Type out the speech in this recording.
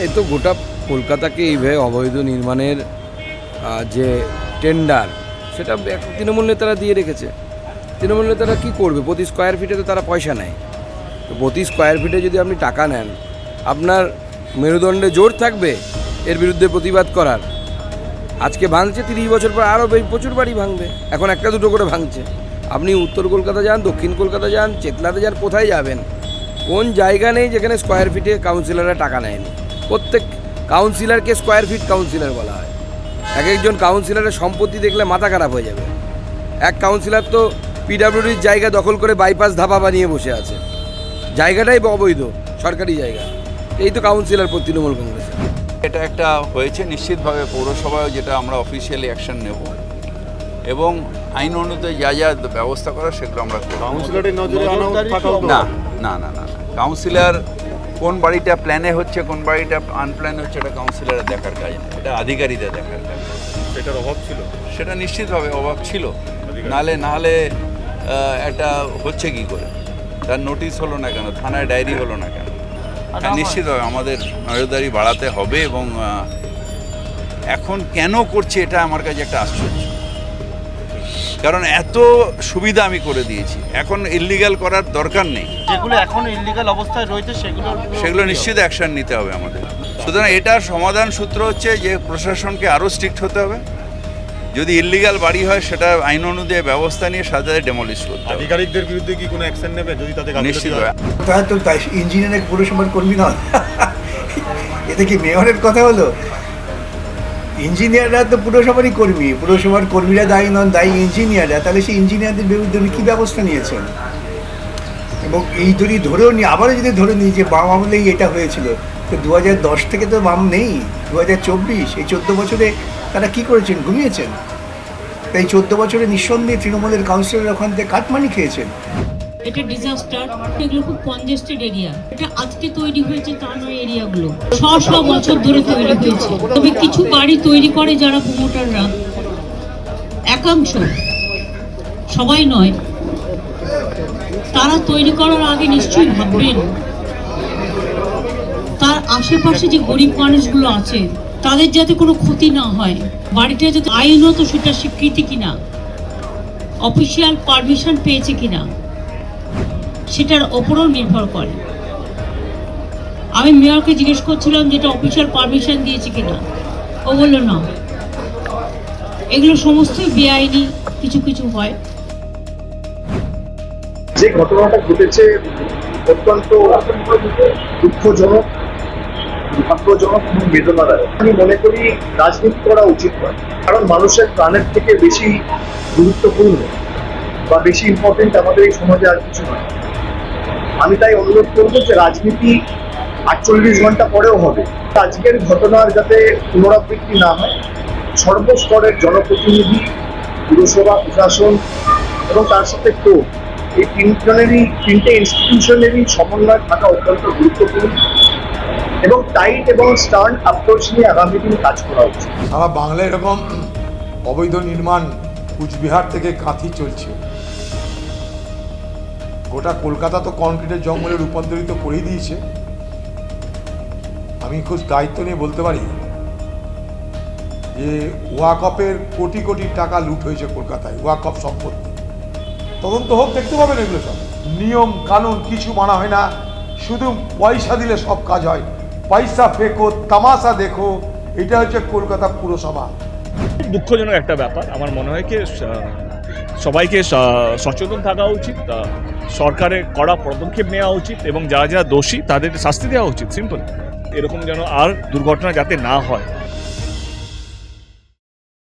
এই তো গোটা কলকাতাকে এইভাবে অবৈধ নির্মাণের যে টেন্ডার সেটা তৃণমূল নেতারা দিয়ে রেখেছে। তৃণমূল নেতারা কী করবে? প্রতি স্কোয়ার ফিটে তো তারা পয়সা নেয়। তো প্রতি স্কোয়ার ফিটে যদি আপনি টাকা নেন, আপনার মেরুদণ্ডে জোর থাকবে এর বিরুদ্ধে প্রতিবাদ করার। আজকে ভাঙছে, 30 বছর পর আরও প্রচুর বাড়ি ভাঙবে। এখন একটা দুটো করে ভাঙছে। আপনি উত্তর কলকাতা যান, দক্ষিণ কলকাতা যান, চেতলাতে যান, কোথায় যাবেন? কোন জায়গা নেই যেখানে স্কোয়ার ফিটে কাউন্সিলররা টাকা নেয়নি? প্রত্যেক কাউন্সিলরকে স্কোয়ার ফিট কাউন্সিলর বলা হয়। এক একজন কাউন্সিলরের সম্পত্তি দেখলে মাথা খারাপ হয়ে যাবে। এক কাউন্সিলর তো পিডাব্লিউডির জায়গা দখল করে বাইপাস ধাবা বানিয়ে বসে আছে। জায়গাটাই অবৈধ, সরকারি জায়গা। এই তো কাউন্সিলর তৃণমূল কংগ্রেসের। এটা একটা হয়েছে নিশ্চিতভাবে পৌরসভায়, যেটা আমরা অফিসিয়ালি অ্যাকশন নেব এবং আইন অনুযায়ী যা যা ব্যবস্থা করা সেগুলো আমরা করব। না না না না কাউন্সিলর কোন বাড়িটা প্ল্যানে হচ্ছে, কোন বাড়িটা আনপ্ল্যানে হচ্ছে, এটা কাউন্সিলরের দেখার কাজ না, এটা আধিকারিকদের দেখার কাজ। সেটার অভাব ছিল, সেটা নিশ্চিতভাবে অভাব ছিল। নাহলে একটা হচ্ছে কি করে, তার নোটিশ হলো না কেন, থানায় ডায়েরি হলো না কেন? নিশ্চিতভাবে আমাদের নজরদারি বাড়াতে হবে এবং এখন কেন করছে এটা আমার কাছে একটা আশ্চর্য। কারণ এত সুবিধা আমি করে দিয়েছি, এখন ইল্লিগাল করার দরকার নেই। যেগুলো এখন ইল্লিগাল অবস্থায় রয়েছে সেগুলো নিশ্চিত অ্যাকশন নিতে হবে আমাদের। সুতরাং এটার সমাধান সূত্র হচ্ছে যে প্রশাসনকে আরও স্ট্রিক্ট হতে হবে। যদি ইল্লিগাল বাড়ি হয় সেটা আইন অনুযায়ী ব্যবস্থা নিয়ে সাথে ডেমলিশ করতে হবে। আধিকারিকদের বিরুদ্ধে কি কোনো অ্যাকশন নেবে যদি তাদের নিশ্চিত হয়? তাই তো, তাই ইঞ্জিনিয়ারের পৌরসভার কর্মী নয়। এটা কি মেয়রের কথা হলো? ইঞ্জিনিয়াররা তো পুরসভারই কর্মী, পুরসভার কর্মীরা দায়ী নন, দায়ী ইঞ্জিনিয়াররা। তাহলে সেই ইঞ্জিনিয়ারদের বিরুদ্ধে উনি কী ব্যবস্থা নিয়েছেন? এবং এই যদি ধরেও নিই, আবারও যদি ধরে নিই যে বাম আমলেই এটা হয়েছিল, তো 2010 থেকে তো বাম নেই, 2024, এই 14 বছরে তারা কি করেছেন? ঘুমিয়েছেন। তাই 14 বছরে নিঃসন্দেহে তৃণমূলের কাউন্সিলর ওখান থেকে কাটমানি খেয়েছেন। এটা ডিজাস্টার, এগুলো খুব কনজেস্টেড এরিয়া। এটা আজকে তৈরি হয়েছে তা নয়, এরিয়াগুলো শ বছর ধরে তৈরি হয়েছে। তবে কিছু বাড়ি তৈরি করে যারা প্রমোটাররা, একাংশ, সবাই নয়, তারা তৈরি করার আগে নিশ্চয়ই ভাববেন তার আশেপাশে যে গরিব মানুষগুলো আছে তাদের যাতে কোনো ক্ষতি না হয়, বাড়িটা যাতে আইনত সেটা স্বীকৃতি কিনা, অফিসিয়াল পারমিশন পেয়েছে কিনা, সেটার ওপরও নির্ভর করে। আমি মেয়রকে জিজ্ঞেস করছিলাম যেটা অফিসিয়াল পারমিশন দিয়েছে কিনা, ও বললো না। এগুলো সমস্তই বেআইনি কিছু কিছু হয়। যে ঘটনাটা ঘটেছে অত্যন্ত দুঃখজনক, দুর্ভাগ্যজনক এবং বেদনাদায়ক। আমি মনে করি রাজনীতি করা উচিত নয়, কারণ মানুষের প্রাণের থেকে বেশি গুরুত্বপূর্ণ বা বেশি ইম্পর্টেন্ট আমাদের এই সমাজে আর কিছু নয়। আমি তাই অনুরোধ করবো যে রাজনীতি 48 ঘন্টা পরেও হবে। আজকের ঘটনার যাতে পুনরাবৃত্তি না হয়, সর্বস্তরের জনপ্রতিনিধি, পুরসভা, প্রশাসন এবং তার সাথে কোর্ট, এই তিনটে ইনস্টিটিউশনেরই সমন্বয় থাকা অত্যন্ত গুরুত্বপূর্ণ এবং টাইট এবং স্টার্ন অ্যাপ্রোচ নিয়ে আগামী দিনে কাজ করা উচিত। সারা বাংলায় এরকম অবৈধ নির্মাণ কুচবিহার থেকে কাঁথি চলছে। গোটা কলকাতা তো কনক্রিটের জঙ্গলে রূপান্তরিত করেই দিয়েছে। আমি খুব দায়িত্ব নিয়ে বলতে পারি যে ওয়াকফের কোটি কোটি টাকা লুট হয়েছে কলকাতায়, ওয়াকফ সম্পত্তি। তদন্ত হোক, দেখতে পাবেন এগুলো সব। নিয়ম কানুন কিছু মানা হয় না, শুধু পয়সা দিলে সব কাজ হয়। পয়সা ফেকো, তামাশা দেখো, এটা হচ্ছে কলকাতা পুরসভা। দুঃখজনক একটা ব্যাপার। আমার মনে হয় কি সবাইকে সচেতন থাকা উচিত, সরকারের কড়া পদক্ষেপ নেওয়া উচিত এবং যারা যারা দোষী তাদের শাস্তি দেওয়া উচিত। সিম্পল। এরকম যেন আর দুর্ঘটনা যাতে না হয়।